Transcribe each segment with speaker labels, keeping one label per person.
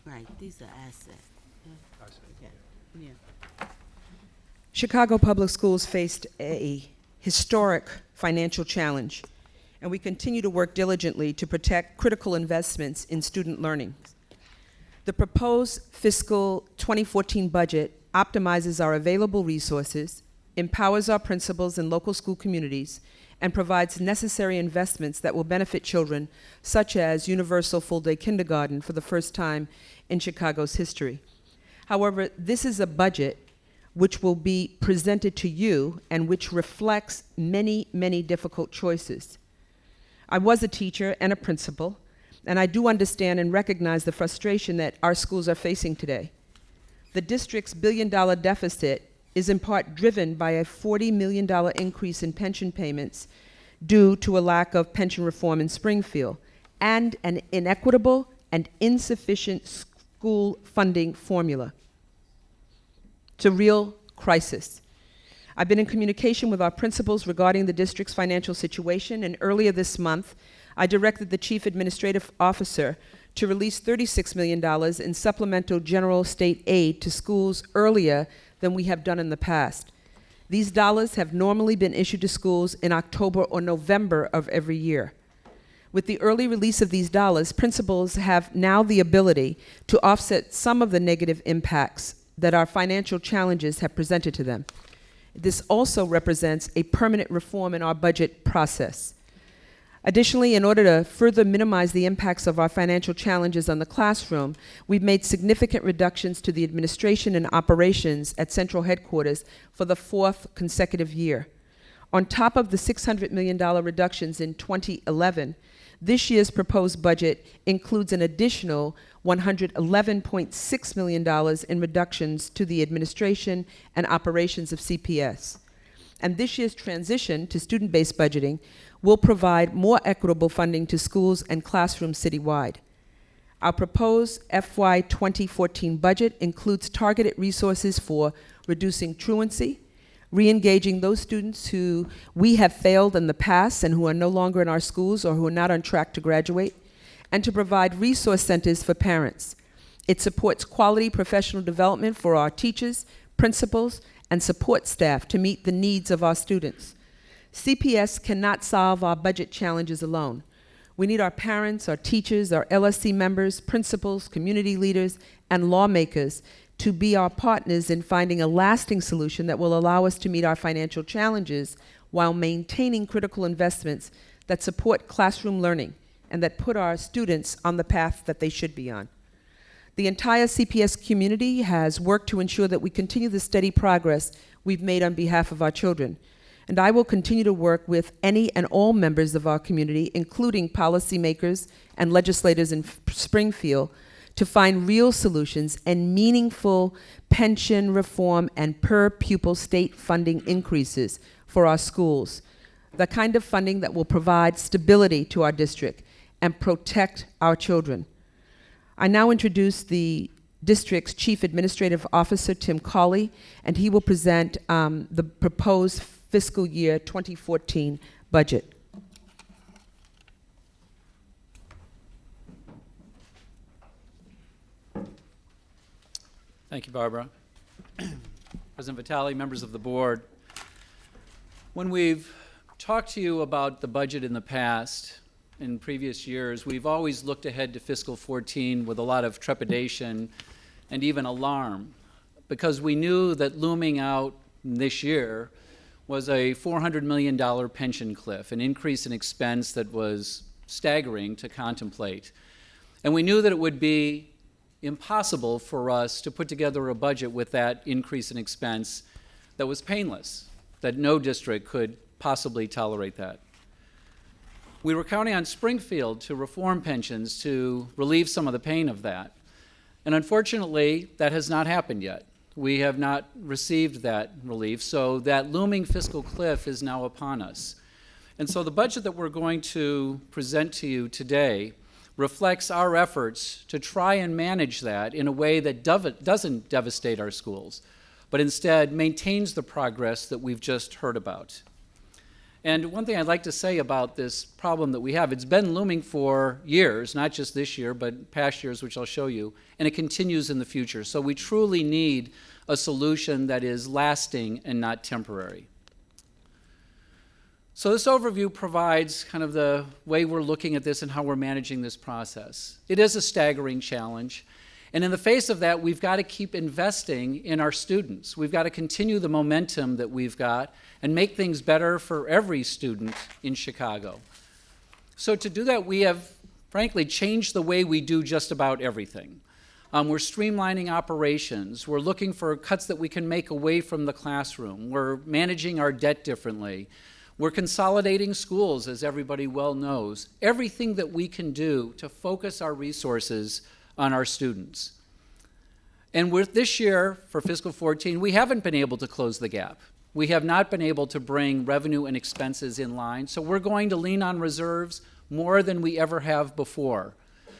Speaker 1: Right, these are assets. Yeah. Yeah.
Speaker 2: Chicago Public Schools faced a historic financial challenge, and we continue to work diligently to protect critical investments in student learning. The proposed fiscal 2014 budget optimizes our available resources, empowers our principals and local school communities, and provides necessary investments that will benefit children, such as universal full-day kindergarten for the first time in Chicago's history. However, this is a budget which will be presented to you and which reflects many, many difficult choices. I was a teacher and a principal, and I do understand and recognize the frustration that our schools are facing today. The district's billion-dollar deficit is in part driven by a $40 million increase in pension payments due to a lack of pension reform in Springfield and an inequitable and insufficient school funding formula. It's a real crisis. I've been in communication with our principals regarding the district's financial situation, and earlier this month, I directed the Chief Administrative Officer to release $36 million in supplemental general state aid to schools earlier than we have done in the past. These dollars have normally been issued to schools in October or November of every year. With the early release of these dollars, principals have now the ability to offset some of the negative impacts that our financial challenges have presented to them. This also represents a permanent reform in our budget process. Additionally, in order to further minimize the impacts of our financial challenges on the classroom, we've made significant reductions to the administration and operations at central headquarters for the fourth consecutive year. On top of the $600 million reductions in 2011, this year's proposed budget includes an additional $111.6 million in reductions to the administration and operations of CPS. And this year's transition to student-based budgeting will provide more equitable funding to schools and classrooms citywide. Our proposed FY 2014 budget includes targeted resources for reducing truancy, re-engaging those students who we have failed in the past and who are no longer in our schools or who are not on track to graduate, and to provide resource centers for parents. It supports quality professional development for our teachers, principals, and support staff to meet the needs of our students. CPS cannot solve our budget challenges alone. We need our parents, our teachers, our LSC members, principals, community leaders, and lawmakers to be our partners in finding a lasting solution that will allow us to meet our financial challenges while maintaining critical investments that support classroom learning and that put our students on the path that they should be on. The entire CPS community has worked to ensure that we continue the steady progress we've made on behalf of our children. And I will continue to work with any and all members of our community, including policymakers and legislators in Springfield, to find real solutions and meaningful pension reform and per pupil state funding increases for our schools, the kind of funding that will provide stability to our district and protect our children. I now introduce the district's Chief Administrative Officer, Tim Cawley, and he will present the proposed fiscal year 2014 budget.
Speaker 3: Thank you, Barbara. President Vitale, members of the board, when we've talked to you about the budget in the past, in previous years, we've always looked ahead to fiscal 14 with a lot of trepidation and even alarm, because we knew that looming out this year was a $400 million pension cliff, an increase in expense that was staggering to contemplate. And we knew that it would be impossible for us to put together a budget with that increase in expense that was painless, that no district could possibly tolerate that. We were counting on Springfield to reform pensions to relieve some of the pain of that. And unfortunately, that has not happened yet. We have not received that relief, so that looming fiscal cliff is now upon us. And so the budget that we're going to present to you today reflects our efforts to try and manage that in a way that doesn't devastate our schools, but instead maintains the progress that we've just heard about. And one thing I'd like to say about this problem that we have, it's been looming for years, not just this year, but past years, which I'll show you, and it continues in the future. So we truly need a solution that is lasting and not temporary. So this overview provides kind of the way we're looking at this and how we're managing this process. It is a staggering challenge. And in the face of that, we've got to keep investing in our students. We've got to continue the momentum that we've got and make things better for every student in Chicago. So to do that, we have, frankly, changed the way we do just about everything. We're streamlining operations. We're looking for cuts that we can make away from the classroom. We're managing our debt differently. We're consolidating schools, as everybody well knows. Everything that we can do to focus our resources on our students. And with this year, for fiscal 14, we haven't been able to close the gap. We have not been able to bring revenue and expenses in line, so we're going to lean on reserves more than we ever have before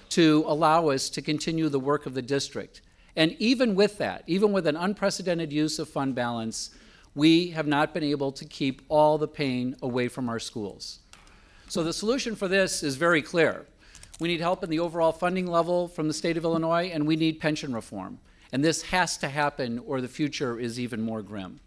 Speaker 3: to allow us to continue the work of the district. And even with that, even with an unprecedented use of fund balance, we have not been able to keep all the pain away from our schools. So the solution for this is very clear. We need help in the overall funding level from the state of Illinois, and we need pension reform. And this has to happen, or the future is even more grim.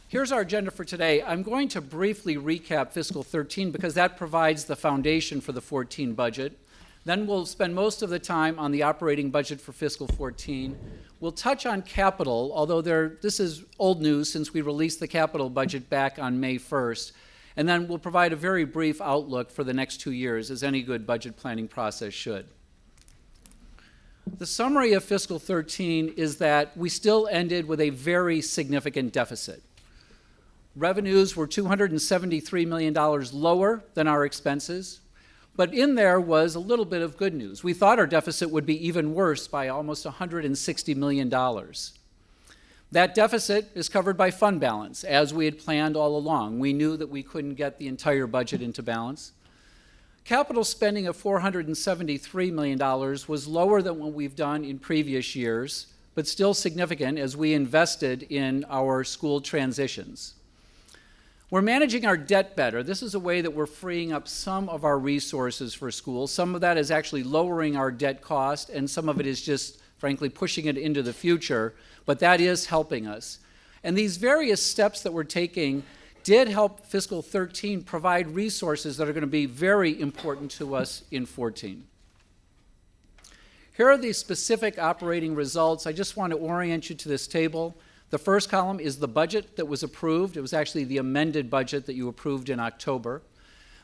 Speaker 3: Here's our agenda for today. I'm going to briefly recap fiscal 13 because that provides the foundation for the 14 budget. Then we'll spend most of the time on the operating budget for fiscal 14. We'll touch on capital, although this is old news since we released the capital budget back on May 1st. And then we'll provide a very brief outlook for the next 2 years, as any good budget planning process should. The summary of fiscal 13 is that we still ended with a very significant deficit. Revenues were $273 million lower than our expenses, but in there was a little bit of good news. We thought our deficit would be even worse by almost $160 million. That deficit is covered by fund balance, as we had planned all along. We knew that we couldn't get the entire budget into balance. Capital spending of $473 million was lower than what we've done in previous years, but still significant as we invested in our school transitions. We're managing our debt better. This is a way that we're freeing up some of our resources for schools. Some of that is actually lowering our debt cost, and some of it is just, frankly, pushing it into the future, but that is helping us. And these various steps that we're taking did help fiscal 13 provide resources that are going to be very important to us in 14. Here are the specific operating results. I just want to orient you to this table. The first column is the budget that was approved. It was actually the amended budget that you approved in October.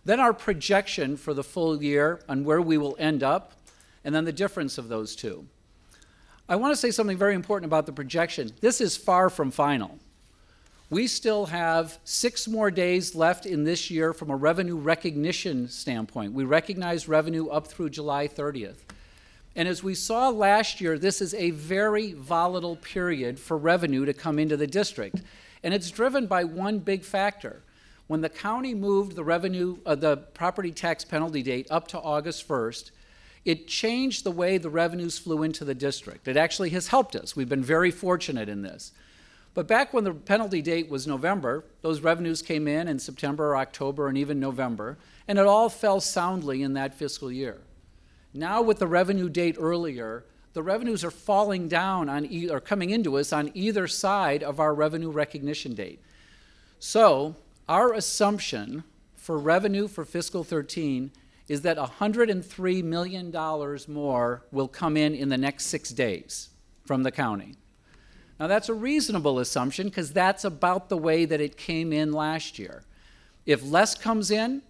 Speaker 3: Then our projection for the full year on where we will end up, and then the difference of those two. I want to say something very important about the projection. This is far from final. We still have 6 more days left in this year from a revenue recognition standpoint. We recognize revenue up through July 30th. And as we saw last year, this is a very volatile period for revenue to come into the district. And it's driven by one big factor. When the county moved the property tax penalty date up to August 1st, it changed the way the revenues flew into the district. It actually has helped us. We've been very fortunate in this. But back when the penalty date was November, those revenues came in September or October and even November, and it all fell soundly in that fiscal year. Now with the revenue date earlier, the revenues are falling down or coming into us on either side of our revenue recognition date. So our assumption for revenue for fiscal 13 is that $103 million more will come in the next 6 days from the county. Now that's a reasonable assumption because that's about the way that it came in last year. If less comes in,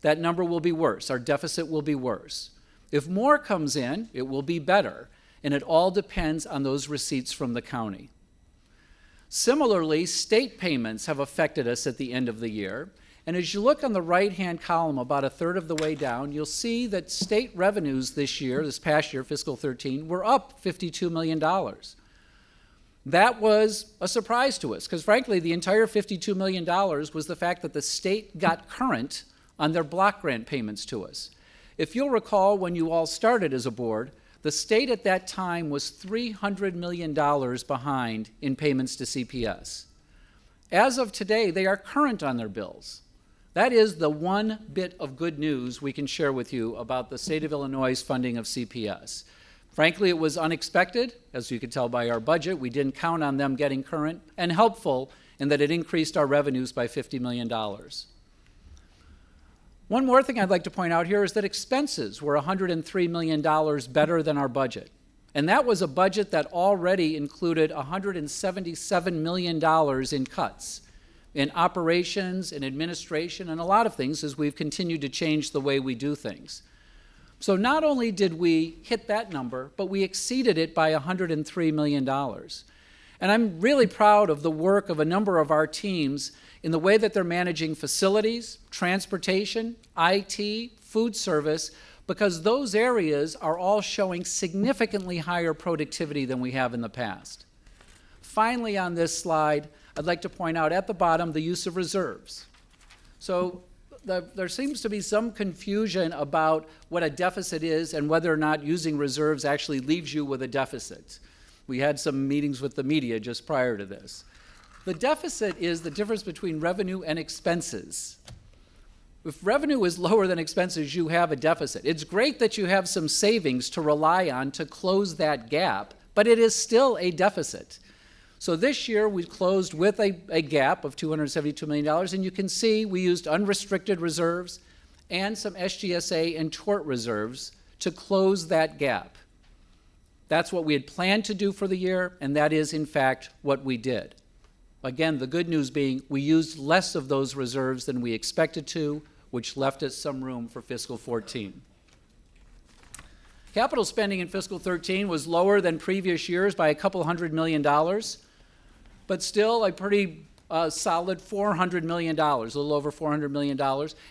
Speaker 3: that number will be worse. Our deficit will be worse. If more comes in, it will be better, and it all depends on those receipts from the county. Similarly, state payments have affected us at the end of the year, and as you look on the right-hand column about a third of the way down, you'll see that state revenues this past year, fiscal 13, were up $52 million. That was a surprise to us, because frankly, the entire $52 million was the fact that the state got current on their block grant payments to us. If you'll recall, when you all started as a board, the state at that time was $300 million behind in payments to CPS. As of today, they are current on their bills. That is the one bit of good news we can share with you about the state of Illinois' funding of CPS. Frankly, it was unexpected, as you can tell by our budget. We didn't count on them getting current, and helpful in that it increased our revenues by $50 million. One more thing I'd like to point out here is that expenses were $103 million better than our budget. And that was a budget that already included $177 million in cuts in operations and administration and a lot of things as we've continued to change the way we do things. So not only did we hit that number, but we exceeded it by $103 million. And I'm really proud of the work of a number of our teams in the way that they're managing facilities, transportation, IT, food service, because those areas are all showing significantly higher productivity than we have in the past. Finally, on this slide, I'd like to point out at the bottom the use of reserves. So there seems to be some confusion about what a deficit is and whether or not using reserves actually leaves you with a deficit. We had some meetings with the media just prior to this. The deficit is the difference between revenue and expenses. If revenue is lower than expenses, you have a deficit. It's great that you have some savings to rely on to close that gap, but it is still a deficit. So this year we closed with a gap of $272 million, and you can see we used unrestricted reserves and some SGSA and tort reserves to close that gap. That's what we had planned to do for the year, and that is, in fact, what we did. Again, the good news being we used less of those reserves than we expected to, which left us some room for fiscal 14. Capital spending in fiscal 13 was lower than previous years by a couple $100 million, but still a pretty solid $400 million, a little over $400 million,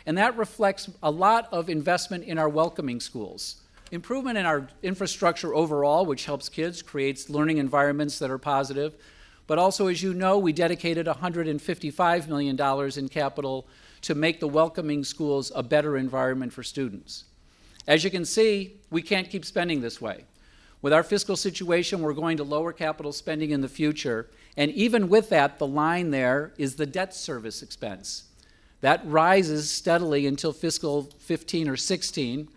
Speaker 3: and that reflects a lot of investment in our welcoming schools. Improvement in our infrastructure overall, which helps kids, creates learning environments that are positive, but also, as you know, we dedicated $155 million in capital to make the welcoming schools a better environment for students. As you can see, we can't keep spending this way. With our fiscal situation, we're going to lower capital spending in the future, and even with that, the line there is the debt service expense. That rises steadily until fiscal 15 or 16,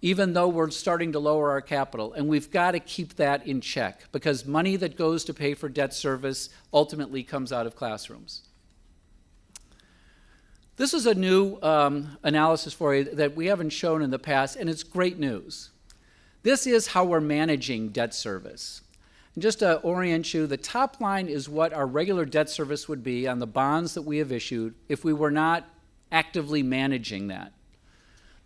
Speaker 3: even though we're starting to lower our capital. And we've got to keep that in check because money that goes to pay for debt service ultimately comes out of classrooms. This is a new analysis for you that we haven't shown in the past, and it's great news. This is how we're managing debt service. And just to orient you, the top line is what our regular debt service would be on the bonds that we have issued if we were not actively managing that.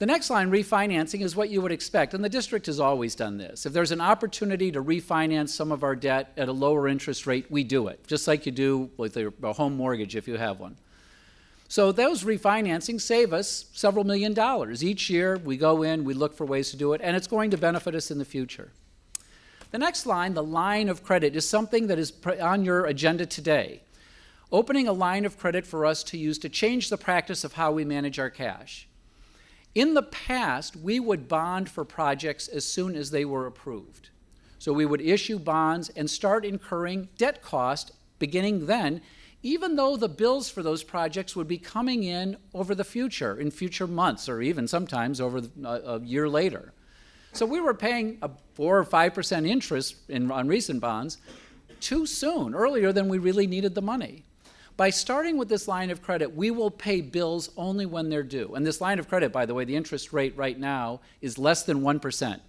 Speaker 3: The next line, refinancing, is what you would expect, and the district has always done this. If there's an opportunity to refinance some of our debt at a lower interest rate, we do it, just like you do with a home mortgage if you have one. So those refinancings save us several $million. Each year we go in, we look for ways to do it, and it's going to benefit us in the future. The next line, the line of credit, is something that is on your agenda today. Opening a line of credit for us to use to change the practice of how we manage our cash. In the past, we would bond for projects as soon as they were approved. So we would issue bonds and start incurring debt cost beginning then, even though the bills for those projects would be coming in over the future, in future months, or even sometimes over a year later. So we were paying a 4 or 5% interest on recent bonds too soon, earlier than we really needed the money. By starting with this line of credit, we will pay bills only when they're due. And this line of credit, by the way, the interest rate right now is less than 1%.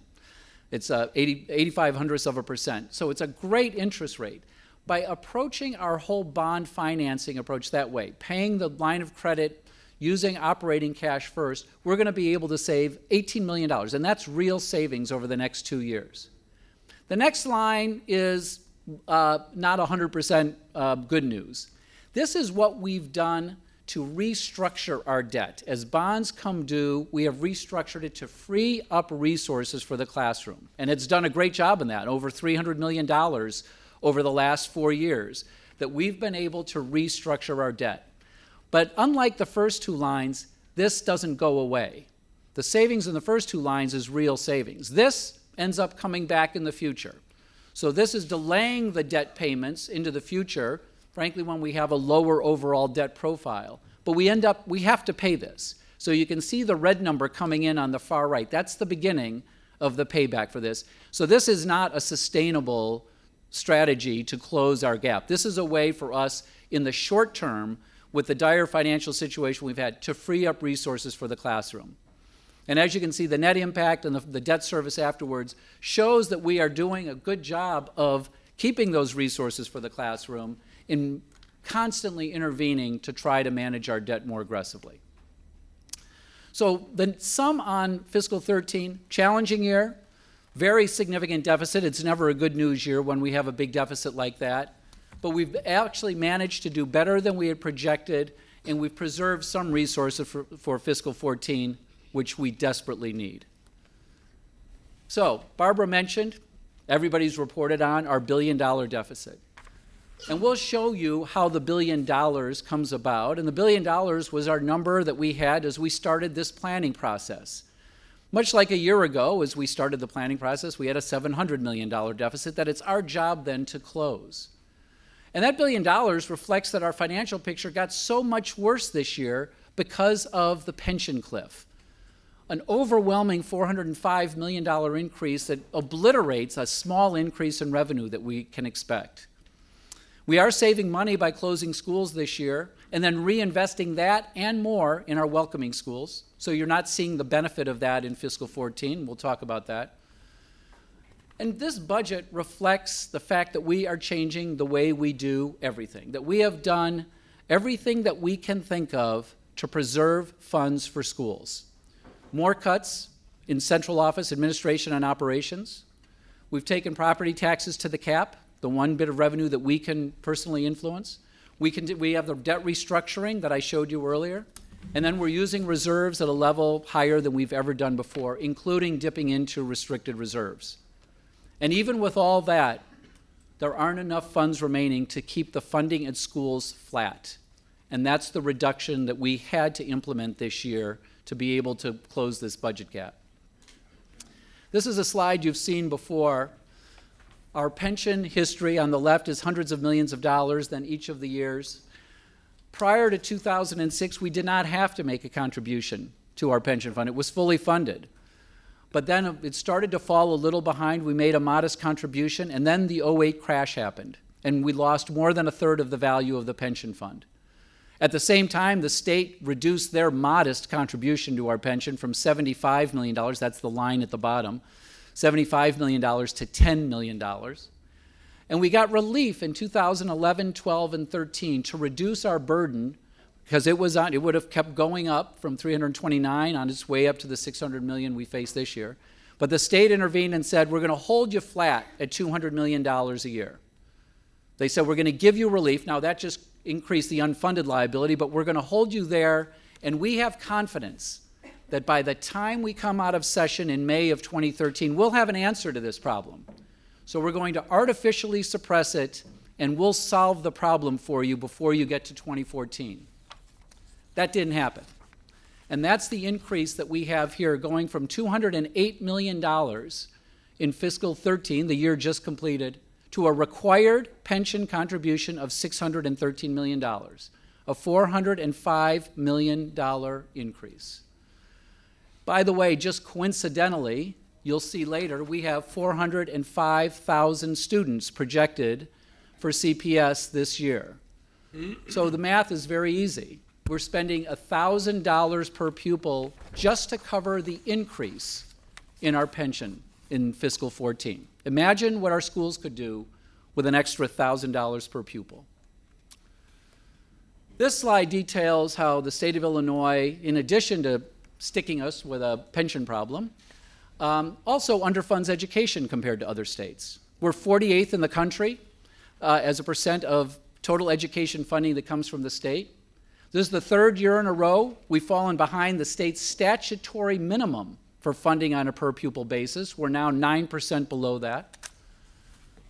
Speaker 3: It's 0.85%. So it's a great interest rate. By approaching our whole bond financing approach that way, paying the line of credit using operating cash first, we're going to be able to save $18 million, and that's real savings over the next 2 years. The next line is not 100% good news. This is what we've done to restructure our debt. As bonds come due, we have restructured it to free up resources for the classroom. And it's done a great job in that, over $300 million over the last 4 years, that we've been able to restructure our debt. But unlike the first two lines, this doesn't go away. The savings in the first two lines is real savings. This ends up coming back in the future. So this is delaying the debt payments into the future frankly, when we have a lower overall debt profile. But we have to pay this. So you can see the red number coming in on the far right. That's the beginning of the payback for this. So this is not a sustainable strategy to close our gap. This is a way for us in the short term, with the dire financial situation we've had, to free up resources for the classroom. And as you can see, the net impact and the debt service afterwards shows that we are doing a good job of keeping those resources for the classroom in constantly intervening to try to manage our debt more aggressively. So the sum on fiscal 13, challenging year, very significant deficit. It's never a good news year when we have a big deficit like that. But we've actually managed to do better than we had projected, and we've preserved some resources for fiscal 14, which we desperately need. So Barbara mentioned, everybody's reported on our $1 billion deficit. And we'll show you how the $1 billion comes about. And the $1 billion was our number that we had as we started this planning process. Much like a year ago, as we started the planning process, we had a $700 million deficit that it's our job then to close. And that $1 billion reflects that our financial picture got so much worse this year because of the pension cliff. An overwhelming $405 million increase that obliterates a small increase in revenue that we can expect. We are saving money by closing schools this year and then reinvesting that and more in our welcoming schools. So you're not seeing the benefit of that in fiscal 14. We'll talk about that. And this budget reflects the fact that we are changing the way we do everything, that we have done everything that we can think of to preserve funds for schools. More cuts in central office administration and operations. We've taken property taxes to the cap, the one bit of revenue that we can personally influence. We have the debt restructuring that I showed you earlier. And then we're using reserves at a level higher than we've ever done before, including dipping into restricted reserves. And even with all that, there aren't enough funds remaining to keep the funding at schools flat. And that's the reduction that we had to implement this year to be able to close this budget gap. This is a slide you've seen before. Our pension history on the left is hundreds of millions of dollars than each of the years. Prior to 2006, we did not have to make a contribution to our pension fund. It was fully funded. But then it started to fall a little behind. We made a modest contribution, and then the 2008 crash happened, and we lost more than a third of the value of the pension fund. At the same time, the state reduced their modest contribution to our pension from $75 million, that's the line at the bottom, $75 million to $10 million. And we got relief in 2011, 12, and 13 to reduce our burden, because it would have kept going up from 329 on its way up to the 600 million we face this year. But the state intervened and said, we're going to hold you flat at $200 million a year. They said, we're going to give you relief. Now that just increased the unfunded liability, but we're going to hold you there, and we have confidence that by the time we come out of session in May of 2013, we'll have an answer to this problem. So we're going to artificially suppress it, and we'll solve the problem for you before you get to 2014. That didn't happen. And that's the increase that we have here, going from $208 million in fiscal 13, the year just completed, to a required pension contribution of $613 million, a $405 million increase. By the way, just coincidentally, you'll see later, we have 405,000 students projected for CPS this year. So the math is very easy. We're spending $1,000 per pupil just to cover the increase in our pension in fiscal 14. Imagine what our schools could do with an extra $1,000 per pupil. This slide details how the state of Illinois, in addition to sticking us with a pension problem, also underfunds education compared to other states. We're 48th in the country as a percent of total education funding that comes from the state. This is the third year in a row we've fallen behind the state's statutory minimum for funding on a per pupil basis. We're now 9% below that.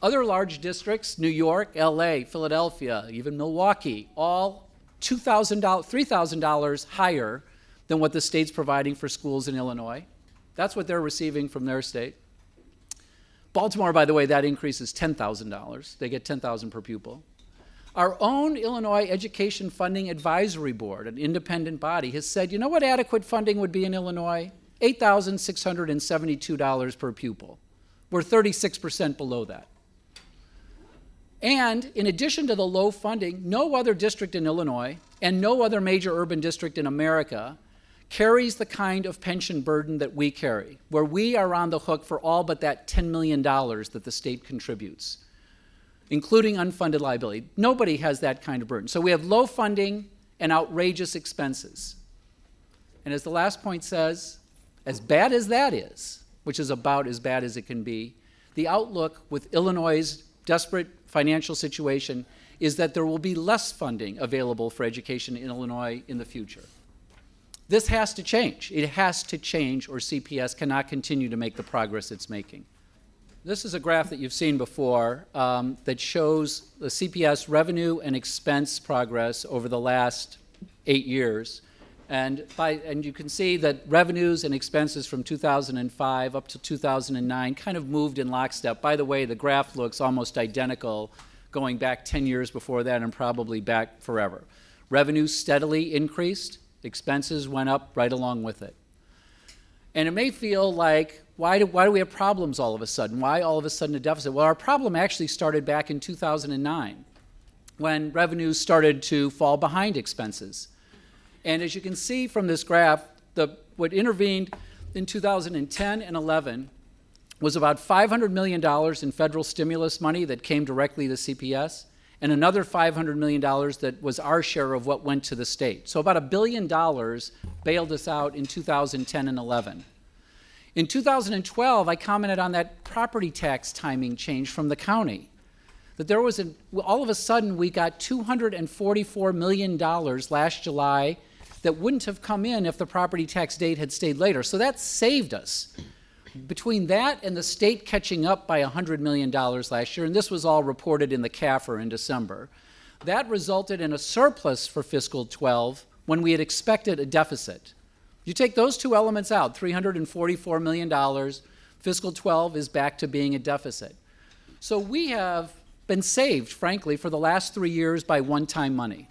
Speaker 3: Other large districts, New York, LA, Philadelphia, even Milwaukee, all $2,000, $3,000 higher than what the state's providing for schools in Illinois. That's what they're receiving from their state. Baltimore, by the way, that increase is $10,000. They get $10,000 per pupil. Our own Illinois Education Funding Advisory Board, an independent body, has said, you know what adequate funding would be in Illinois? $8,672 per pupil. We're 36% below that. And in addition to the low funding, no other district in Illinois and no other major urban district in America carries the kind of pension burden that we carry, where we are on the hook for all but that $10 million that the state contributes, including unfunded liability. Nobody has that kind of burden. So we have low funding and outrageous expenses. And as the last point says, as bad as that is, which is about as bad as it can be, the outlook with Illinois' desperate financial situation is that there will be less funding available for education in Illinois in the future. This has to change. It has to change, or CPS cannot continue to make the progress it's making. This is a graph that you've seen before that shows the CPS revenue and expense progress over the last 8 years. And you can see that revenues and expenses from 2005 up to 2009 kind of moved in lockstep. By the way, the graph looks almost identical going back 10 years before that and probably back forever. Revenues steadily increased. Expenses went up right along with it. And it may feel like, why do we have problems all of a sudden? Why all of a sudden a deficit? Well, our problem actually started back in 2009 when revenues started to fall behind expenses. And as you can see from this graph, what intervened in 2010 and 11 was about $500 million in federal stimulus money that came directly to CPS, and another $500 million that was our share of what went to the state. So about $1 billion bailed us out in 2010 and 11. In 2012, I commented on that property tax timing change from the county. That there was all of a sudden we got $244 million last July that wouldn't have come in if the property tax date had stayed later. So that saved us. Between that and the state catching up by $100 million last year, and this was all reported in the CAFR in December, that resulted in a surplus for fiscal 12 when we had expected a deficit. You take those two elements out, $344 million, fiscal 12 is back to being a deficit. So we have been saved, frankly, for the last 3 years by one-time money.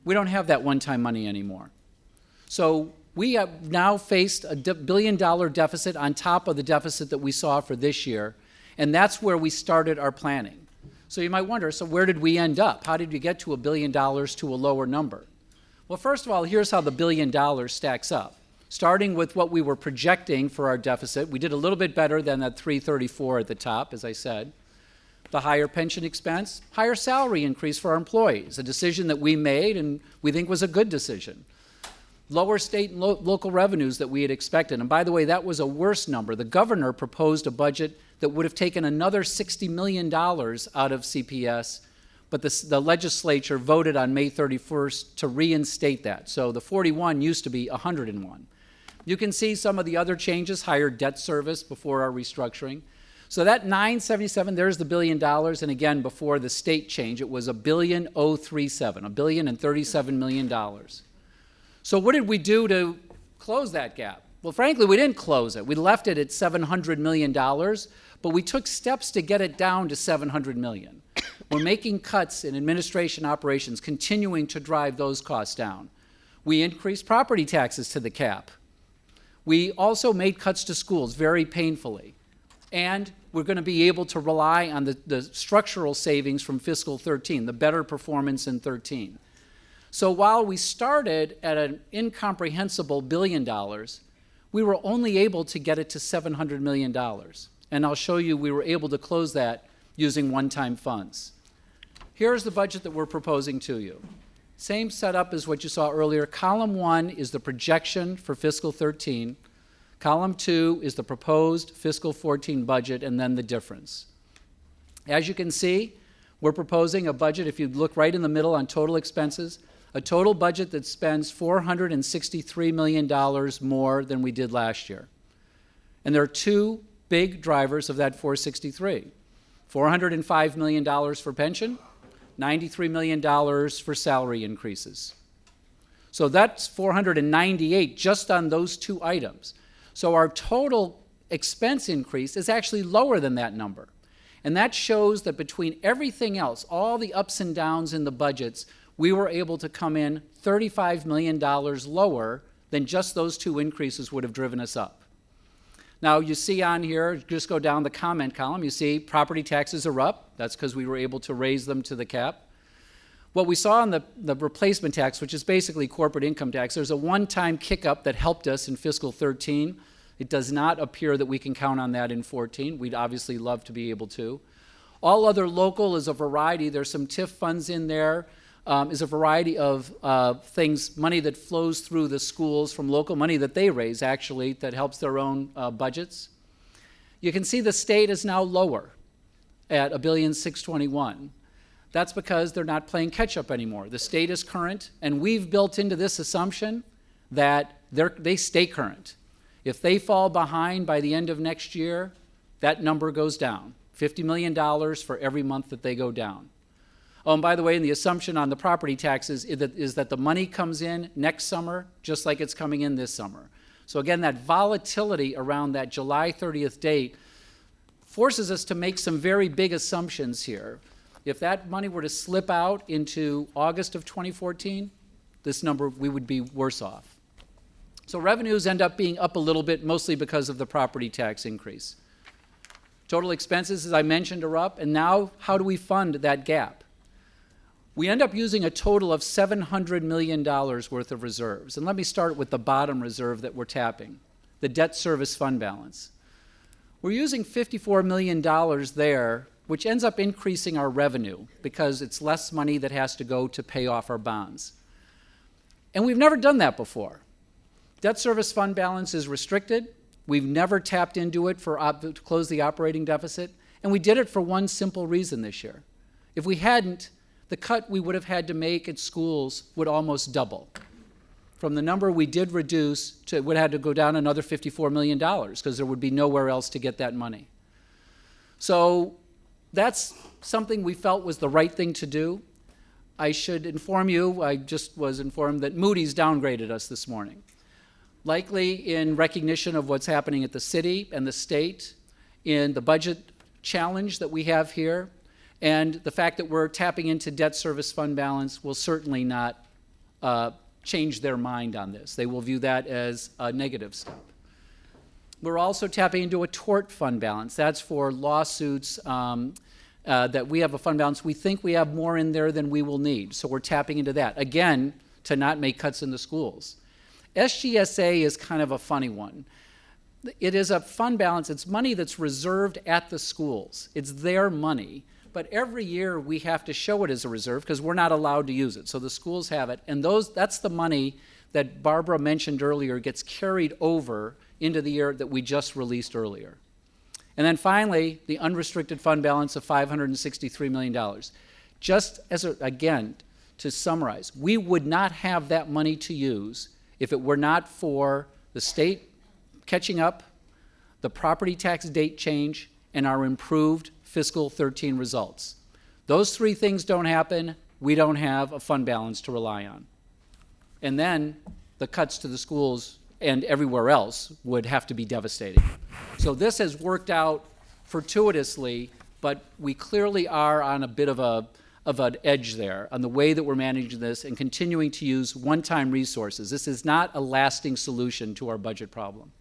Speaker 3: We don't have that one-time money anymore. So we have now faced a $1 billion deficit on top of the deficit that we saw for this year, and that's where we started our planning. So you might wonder, so where did we end up? How did we get to $1 billion to a lower number? Well, first of all, here's how the $1 billion stacks up. Starting with what we were projecting for our deficit, we did a little bit better than that 334 at the top, as I said. The higher pension expense, higher salary increase for our employees, a decision that we made and we think was a good decision. Lower state and local revenues that we had expected. And by the way, that was a worse number. The governor proposed a budget that would have taken another $60 million out of CPS, but the legislature voted on May 31st to reinstate that. So the 41 used to be 101. You can see some of the other changes, higher debt service before our restructuring. So that 977, there's the $1 billion, and again, before the state change, it was $1,037, $1,037 million. So what did we do to close that gap? Well, frankly, we didn't close it. We left it at $700 million, but we took steps to get it down to $700 million. We're making cuts in administration operations, continuing to drive those costs down. We increased property taxes to the cap. We also made cuts to schools very painfully. And we're going to be able to rely on the structural savings from fiscal 13, the better performance in 13. So while we started at an incomprehensible $1 billion, we were only able to get it to $700 million. And I'll show you we were able to close that using one-time funds. Here's the budget that we're proposing to you. Same setup as what you saw earlier. Column 1 is the projection for fiscal 13. Column 2 is the proposed fiscal 14 budget, and then the difference. As you can see, we're proposing a budget, if you look right in the middle on total expenses, a total budget that spends $463 million more than we did last year. And there are two big drivers of that 463. $405 million for pension, $93 million for salary increases. So that's 498 just on those two items. So our total expense increase is actually lower than that number. And that shows that between everything else, all the ups and downs in the budgets, we were able to come in $35 million lower than just those two increases would have driven us up. Now, you see on here, just go down the comment column, you see property taxes are up. That's because we were able to raise them to the cap. What we saw in the replacement tax, which is basically corporate income tax, there's a one-time kick-up that helped us in fiscal 13. It does not appear that we can count on that in 14. We'd obviously love to be able to. All other local is a variety. There's some TIF funds in there. Is a variety of things, money that flows through the schools from local money that they raise, actually, that helps their own budgets. You can see the state is now lower at $1,621,000,000. That's because they're not playing catch-up anymore. The state is current, and we've built into this assumption that they stay current. If they fall behind by the end of next year, that number goes down, $50 million for every month that they go down. Oh, and by the way, and the assumption on the property taxes is that the money comes in next summer just like it's coming in this summer. So again, that volatility around that July 30th date forces us to make some very big assumptions here. If that money were to slip out into August of 2014, this number, we would be worse off. So revenues end up being up a little bit, mostly because of the property tax increase. Total expenses, as I mentioned, are up, and now how do we fund that gap? We end up using a total of $700 million worth of reserves. And let me start with the bottom reserve that we're tapping, the debt service fund balance. We're using $54 million there, which ends up increasing our revenue because it's less money that has to go to pay off our bonds. And we've never done that before. Debt service fund balance is restricted. We've never tapped into it to close the operating deficit. And we did it for one simple reason this year. If we hadn't, the cut we would have had to make at schools would almost double. From the number we did reduce, to, it would have had to go down another $54 million because there would be nowhere else to get that money. So that's something we felt was the right thing to do. I should inform you, I just was informed that Moody's downgraded us this morning. Likely in recognition of what's happening at the city and the state, in the budget challenge that we have here, and the fact that we're tapping into debt service fund balance will certainly not change their mind on this. They will view that as a negative step. We're also tapping into a tort fund balance. That's for lawsuits that we have a fund balance. We think we have more in there than we will need, so we're tapping into that. Again, to not make cuts in the schools. SGSA is kind of a funny one. It is a fund balance. It's money that's reserved at the schools. It's their money. But every year we have to show it as a reserve because we're not allowed to use it. So the schools have it. And that's the money that Barbara mentioned earlier gets carried over into the year that we just released earlier. And then finally, the unrestricted fund balance of $563 million. Just as, again, to summarize, we would not have that money to use if it were not for the state catching up, the property tax date change, and our improved fiscal 13 results. Those three things don't happen, we don't have a fund balance to rely on. And then the cuts to the schools and everywhere else would have to be devastating. So this has worked out fortuitously, but we clearly are on a bit of an edge there on the way that we're managing this and continuing to use one-time resources. This is not a lasting solution to our budget problem.